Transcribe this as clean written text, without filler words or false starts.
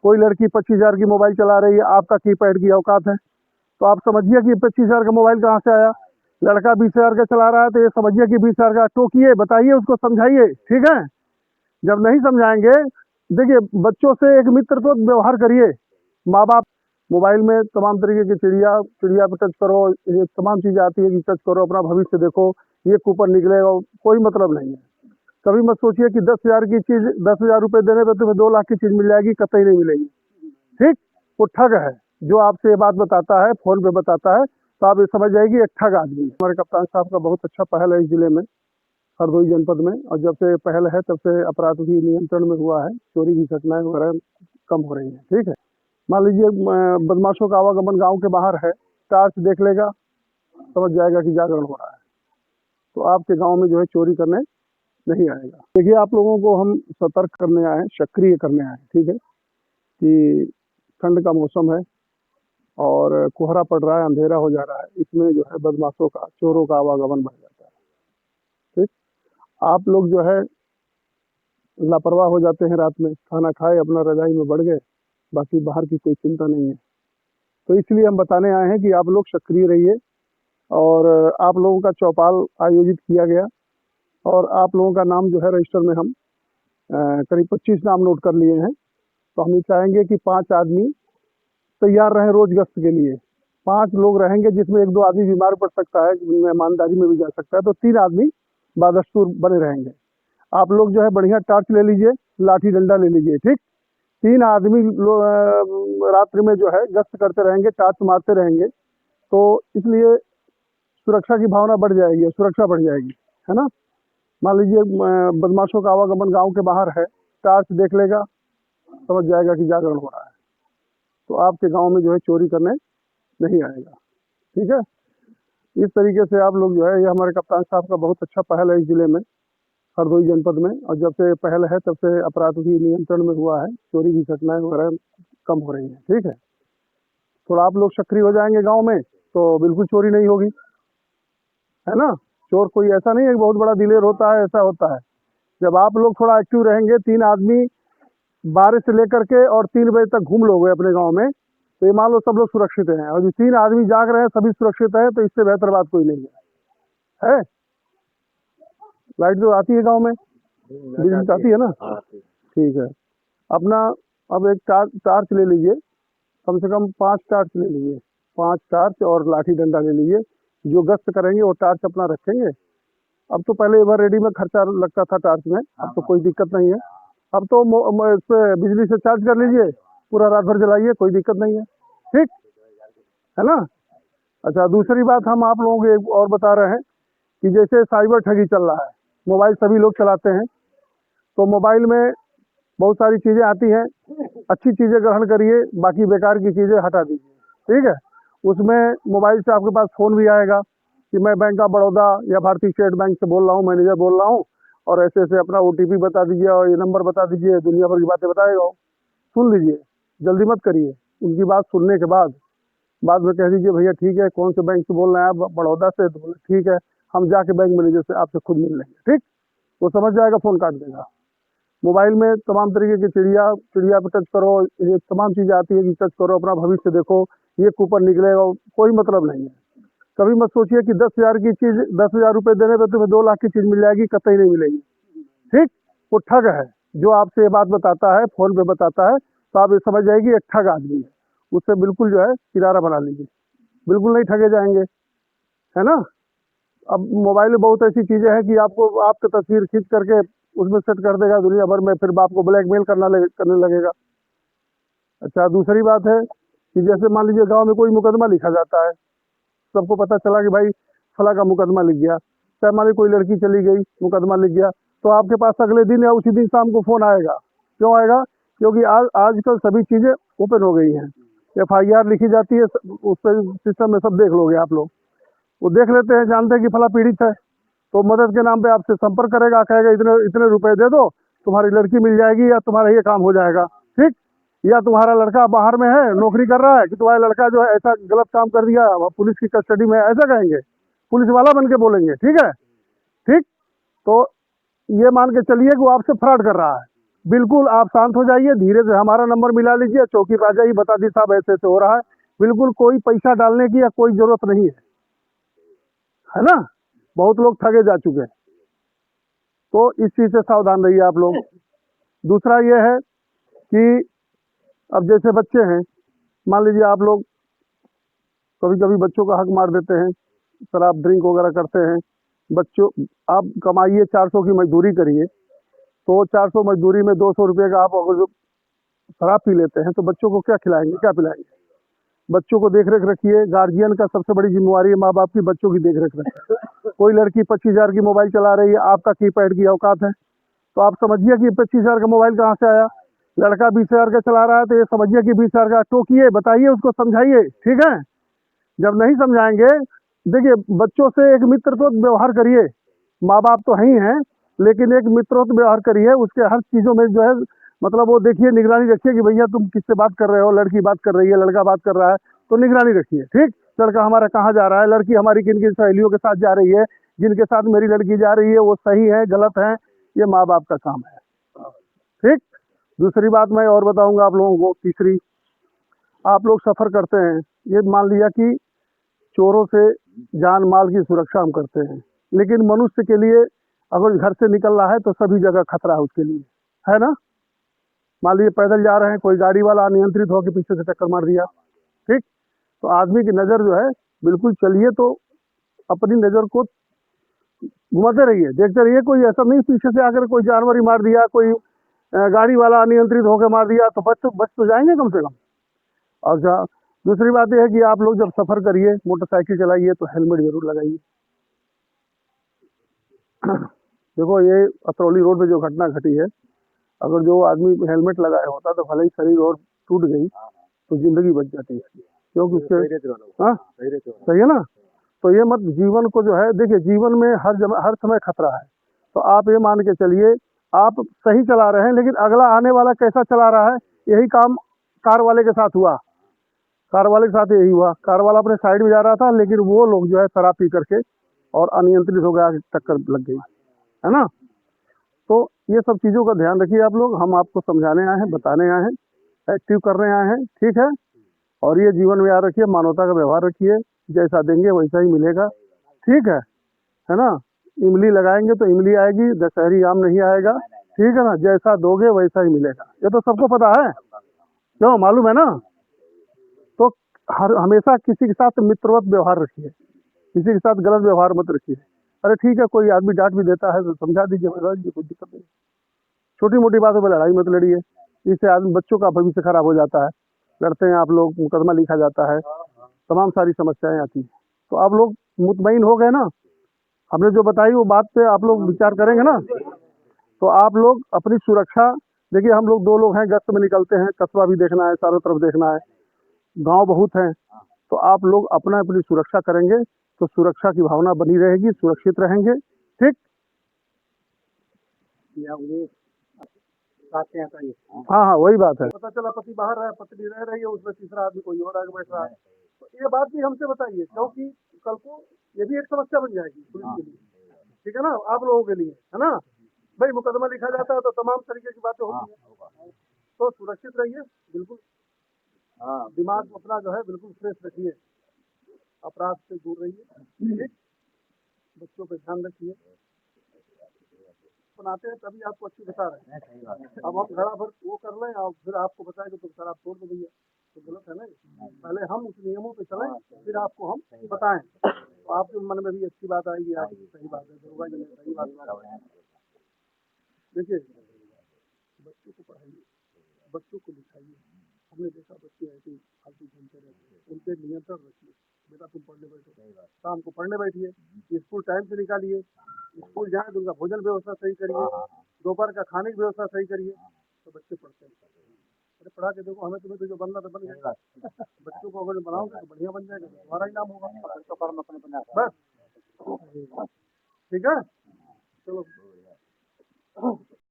कोई लड़की 25,000 की मोबाइल चला रही है, आपका कीपैड की औकात है, तो आप समझिए कि 25,000 का मोबाइल कहाँ से आया। लड़का 20,000 का चला रहा है तो ये समझिए कि 20,000 का, टोकिए, बताइए, उसको समझाइए, ठीक है। जब नहीं समझाएंगे, देखिए बच्चों से एक मित्र तो व्यवहार करिए। माँ बाप मोबाइल में तमाम तरीके की चिड़िया चिड़िया पे टच करो, ये तमाम चीज़ें आती है कि टच करो, अपना भविष्य देखो, ये कूपन निकलेगा, कोई मतलब नहीं है। कभी मत सोचिए कि 10,000 की चीज़, 10,000 रुपये देने पे तुम्हें 2 लाख की चीज़ मिल जाएगी, कतई नहीं मिलेगी, ठीक। वो ठग है। जो आपसे ये बात बताता है, फ़ोन पे बताता है, तो आप ये समझ जाइए एक ठग आदमी है। हमारे कप्तान साहब का बहुत अच्छा पहल है इस जिले में, हरदोई जनपद में, और जब से पहल है तब से अपराध भी नियंत्रण में हुआ है, चोरी की घटनाएं वगैरह कम हो रही हैं, ठीक है। मान लीजिए बदमाशों का आवागमन गांव के बाहर है, टार्च देख लेगा, समझ जाएगा कि जागरण हो रहा है, तो आपके गांव में जो है चोरी करने नहीं आएगा। देखिए आप लोगों को हम सतर्क करने आए हैं, सक्रिय करने आए हैं, ठीक है, कि ठंड का मौसम है और कोहरा पड़ रहा है, अंधेरा हो जा रहा है, इसमें जो है बदमाशों का, चोरों का आवागमन बढ़ जाता है, ठीक। आप लोग जो है लापरवाह हो जाते हैं, रात में खाना खाए अपना रजाई में बढ़ गए, बाकी बाहर की कोई चिंता नहीं है। तो इसलिए हम बताने आए हैं कि आप लोग सक्रिय रहिए, और आप लोगों का चौपाल आयोजित किया गया, और आप लोगों का नाम जो है रजिस्टर में हम करीब 25 नाम नोट कर लिए हैं। तो हम ये चाहेंगे कि 5 आदमी तैयार रहें रोज गश्त के लिए। 5 लोग रहेंगे, जिसमें 1-2 आदमी बीमार पड़ सकता है, मेहमानदारी में भी जा सकता है, तो 3 आदमी बादस्तूर बने रहेंगे। आप लोग जो है बढ़िया टार्च ले लीजिए, लाठी डंडा ले लीजिए, ठीक। 3 आदमी रात्रि में जो है गश्त करते रहेंगे, टार्च मारते रहेंगे, तो इसलिए सुरक्षा की भावना बढ़ जाएगी, सुरक्षा बढ़ जाएगी, है ना। मान लीजिए बदमाशों का आवागमन गांव के बाहर है, टार्च देख लेगा, समझ जाएगा कि जागरण हो रहा है, तो आपके गांव में जो है चोरी करने नहीं आएगा, ठीक है। इस तरीके से आप लोग जो है, ये हमारे कप्तान साहब का बहुत अच्छा पहल है इस जिले में, हरदोई जनपद में, और जब से पहल है तब से अपराध भी नियंत्रण में हुआ है, चोरी की घटनाएं वगैरह कम हो रही हैं, ठीक है। थोड़ा आप लोग सक्रिय हो जाएंगे गाँव में तो बिल्कुल चोरी नहीं होगी, है ना। चोर कोई ऐसा नहीं है कि बहुत बड़ा दिलेर होता है, ऐसा होता है। जब आप लोग थोड़ा एक्टिव रहेंगे, 3 आदमी 12 से लेकर के और 3 बजे तक घूम लोगे अपने गांव में, तो ये मान लो सब लोग सुरक्षित हैं, और जो 3 आदमी जाग रहे हैं सभी सुरक्षित हैं, तो इससे बेहतर बात कोई नहीं है। लाइट जो आती है गांव में, बिजली आती है ना, ठीक है। अपना अब एक टार्च ले लीजिए, कम से कम 5 टार्च ले लीजिए, 5 टार्च और लाठी डंडा ले लीजिए। जो गश्त करेंगे वो टार्च अपना रखेंगे। अब तो पहले एवर रेडी में खर्चा लगता था टार्च में, अब तो कोई दिक्कत नहीं है। अब तो इस पे बिजली से चार्ज कर लीजिए, पूरा रात भर जलाइए, कोई दिक्कत नहीं है, ठीक है ना। अच्छा, दूसरी बात हम आप लोगों को एक और बता रहे हैं कि जैसे साइबर ठगी चल रहा है, मोबाइल सभी लोग चलाते हैं, तो मोबाइल में बहुत सारी चीज़ें आती हैं, अच्छी चीज़ें ग्रहण करिए, बाकी बेकार की चीज़ें हटा दीजिए, ठीक है। उसमें मोबाइल से आपके पास फ़ोन भी आएगा कि मैं बैंक ऑफ बड़ौदा या भारतीय स्टेट बैंक से बोल रहा हूँ, मैनेजर बोल रहा हूँ, और ऐसे ऐसे अपना OTP बता दीजिए और ये नंबर बता दीजिए, दुनिया भर की बातें बताएगा। सुन लीजिए, जल्दी मत करिए। उनकी बात सुनने के बाद में कह दीजिए भैया ठीक है, कौन से बैंक से बोल रहे हैं आप, बड़ौदा से, तो बोले ठीक है, हम जाके बैंक मैनेजर से आपसे खुद मिल लेंगे, ठीक। वो समझ जाएगा, फ़ोन काट देगा। मोबाइल में तमाम तरीके की चिड़िया पे टच करो, ये तमाम चीज़ें आती है कि टच करो, अपना भविष्य देखो, ये कूपन निकलेगा, कोई मतलब नहीं है। कभी मत सोचिए कि 10,000 की चीज़, 10,000 रुपये देने पे तुम्हें 2 लाख की चीज़ मिल जाएगी, कतई नहीं मिलेगी, ठीक। वो ठग है। जो आपसे ये बात बताता है, फ़ोन पे बताता है, तो आप ये समझ जाइए एक ठग आदमी है। उससे बिल्कुल जो है किनारा बना लीजिए, बिल्कुल नहीं ठगे जाएंगे, है ना। अब मोबाइल में बहुत ऐसी चीज़ें हैं कि आपको आपकी तस्वीर खींच करके उसमें सेट कर देगा दुनिया भर में, फिर आपको ब्लैकमेल करने लगेगा। अच्छा, दूसरी बात है कि जैसे मान लीजिए गांव में कोई मुकदमा लिखा जाता है, सबको पता चला कि भाई फला का मुकदमा लिख गया, चाहे हमारी कोई लड़की चली गई, मुकदमा लिख गया, तो आपके पास अगले दिन या उसी दिन शाम को फ़ोन आएगा। क्यों आएगा? क्योंकि आजकल सभी चीज़ें ओपन हो गई हैं। FIR लिखी जाती है, उस पर सिस्टम में सब देख लोगे आप लोग। वो देख लेते हैं, जानते हैं कि फला पीड़ित है, तो मदद के नाम पे आपसे संपर्क करेगा, कहेगा इतने इतने रुपए दे दो, तुम्हारी लड़की मिल जाएगी, या तुम्हारा ये काम हो जाएगा, ठीक। या तुम्हारा लड़का बाहर में है, नौकरी कर रहा है, कि तुम्हारा लड़का जो है ऐसा गलत काम कर दिया, पुलिस की कस्टडी में है, ऐसा कहेंगे, पुलिस वाला बन के बोलेंगे, ठीक है, ठीक। तो ये मान के चलिए कि वो आपसे फ्रॉड कर रहा है, बिल्कुल आप शांत हो जाइए, धीरे से हमारा नंबर मिला लीजिए, चौकी पे आ जाइए, बता दी साहब ऐसे ऐसे हो रहा है। बिल्कुल कोई पैसा डालने की या कोई जरूरत नहीं है ना। बहुत लोग ठगे जा चुके हैं, तो इस चीज़ से सावधान रहिए आप लोग। दूसरा ये है कि अब जैसे बच्चे हैं, मान लीजिए आप लोग कभी कभी बच्चों का हक मार देते हैं, शराब ड्रिंक वगैरह करते हैं। बच्चों, आप कमाइए 400 की मजदूरी करिए, तो 400 मजदूरी में 200 रुपये का आप अगर जो शराब पी लेते हैं तो बच्चों को क्या खिलाएंगे, क्या पिलाएंगे। बच्चों को देख रेख रखिए, गार्जियन का सबसे बड़ी जिम्मेवारी है माँ बाप की बच्चों की देख रेख रखिए। कोई लड़की 25,000 की मोबाइल चला रही है, आपका कीपैड की औकात है, तो आप समझिए कि 25,000 का मोबाइल कहाँ से आया। लड़का 20,000 का चला रहा है, तो ये समझिए कि 20,000 का, टोकिए, बताइए उसको, समझाइए, ठीक है। जब नहीं समझाएंगे, देखिए बच्चों से एक मित्र तो व्यवहार करिए, माँ बाप तो है ही हैं, लेकिन एक मित्रों तो व्यवहार करिए, उसके हर चीज़ों में जो है मतलब वो देखिए, निगरानी रखिए कि भैया तुम किससे बात कर रहे हो, लड़की बात कर रही है, लड़का बात कर रहा है, तो निगरानी रखिए, ठीक। लड़का हमारा कहाँ जा रहा है, लड़की हमारी किन किन सहेलियों के साथ जा रही है, जिनके साथ मेरी लड़की जा रही है वो सही है गलत है, ये माँ बाप का काम है, ठीक। दूसरी बात मैं और बताऊंगा आप लोगों को, तीसरी, आप लोग सफ़र करते हैं, ये मान लिया कि चोरों से जान माल की सुरक्षा हम करते हैं, लेकिन मनुष्य के लिए अगर घर से निकल रहा है तो सभी जगह खतरा है उसके लिए, है ना। मान लीजिए पैदल जा रहे हैं, कोई गाड़ी वाला अनियंत्रित होकर पीछे से टक्कर मार दिया, ठीक। तो आदमी की नज़र जो है, बिल्कुल चलिए तो अपनी नज़र को घुमाते रहिए, देखते रहिए, कोई ऐसा नहीं पीछे से आकर कोई जानवर ही मार दिया, कोई गाड़ी वाला अनियंत्रित होकर मार दिया, तो बच तो जाएंगे कम से कम। और दूसरी बात यह है कि आप लोग जब सफ़र करिए, मोटरसाइकिल चलाइए, तो हेलमेट जरूर लगाइए। देखो ये अतरौली रोड पे जो घटना घटी है, अगर जो आदमी हेलमेट लगाया होता तो भले ही शरीर और टूट गई तो जिंदगी बच जाती है इसकी, क्योंकि उसके, हाँ सही है ना। तो ये मत, जीवन को जो है, देखिए जीवन में हर समय खतरा है, तो आप ये मान के चलिए, आप सही चला रहे हैं, लेकिन अगला आने वाला कैसा चला रहा है, यही काम कार वाले के साथ हुआ। कार वाले के साथ यही हुआ, कार वाला अपने साइड में जा रहा था, लेकिन वो लोग जो है शराब पी करके और अनियंत्रित हो गया, आगे टक्कर लग गई, है ना। तो ये सब चीज़ों का ध्यान रखिए आप लोग, हम आपको समझाने आए हैं, बताने आए हैं, एक्टिव करने आए हैं, ठीक है। और ये जीवन में याद रखिए, मानवता का व्यवहार रखिए, जैसा देंगे वैसा ही मिलेगा, ठीक है ना। इमली लगाएंगे तो इमली आएगी, दशहरी आम नहीं आएगा, ठीक है ना। जैसा दोगे वैसा ही मिलेगा, ये तो सबको पता है, क्यों, मालूम है ना। तो हर हमेशा किसी के साथ मित्रवत व्यवहार रखिए, किसी के साथ गलत व्यवहार मत रखिए। अरे ठीक है, कोई आदमी डांट भी देता है तो समझा दीजिए, बता दीजिए, कोई दिक्कत नहीं। छोटी मोटी बातों पर लड़ाई मत लड़िए, इससे आदमी, बच्चों का भविष्य खराब हो जाता है। लड़ते हैं आप लोग, मुकदमा लिखा जाता है, तमाम सारी समस्याएं आती हैं। तो आप लोग मुतमईन हो गए ना, हमने जो बताई वो बात पे आप लोग विचार करेंगे ना, तो आप लोग अपनी सुरक्षा, देखिए हम लोग 2 लोग हैं, गश्त में निकलते हैं, कस्बा भी देखना है, चारों तरफ देखना है, गांव बहुत हैं, तो आप लोग अपना अपनी सुरक्षा करेंगे तो सुरक्षा की भावना बनी रहेगी, सुरक्षित रहेंगे, ठीक। हाँ हाँ वही बात है, पता चला पति बाहर है, पत्नी रह रही है, उसमें तीसरा आदमी कोई और आगे बैठ रहा है, तो ये बात भी हमसे बताइए, क्योंकि कल को ये भी एक समस्या बन जाएगी पुलिस के लिए, ठीक है ना, आप लोगों के लिए, है ना। भाई मुकदमा लिखा जाता है तो तमाम तरीके की बातें होती हैं, तो सुरक्षित रहिए, बिल्कुल। हाँ, दिमाग अपना जो है बिल्कुल फ्रेश रखिए, अपराध से दूर रहिए, ठीक। बच्चों पे ध्यान रखिए, बनाते हैं तभी आपको अच्छी बता रहे हैं। अब हम घड़ा भर वो कर लें और फिर आपको बताएं कि तुम शराब छोड़ दो भैया, तो गलत है ना। पहले हम उस नियमों पे चलें, फिर आपको हम बताएं, तो आपके मन में भी अच्छी बात आएगी, आप सही बात है, होगा ये सही बात। देखिए बच्चों को पढ़ाइए, बच्चों को लिखाइए, हमने देखा बच्चे ऐसे फालतू घूमते रहते हैं, उनके नियंत्रण रखिए। बेटा तुम पढ़ने बैठो, शाम को पढ़ने बैठिए, स्कूल टाइम से निकालिए, स्कूल जाए तो उनका भोजन व्यवस्था सही करिए, दोपहर का खाने की व्यवस्था सही करिए, तो बच्चे पढ़ते हैं। अरे पढ़ा के देखो, हमें तुम्हें तो जो बनना तो बन गया, बच्चों को अगर बनाओगे तो बढ़िया बन जाएगा, तुम्हारा ही नाम होगा, बस ठीक है, चलो।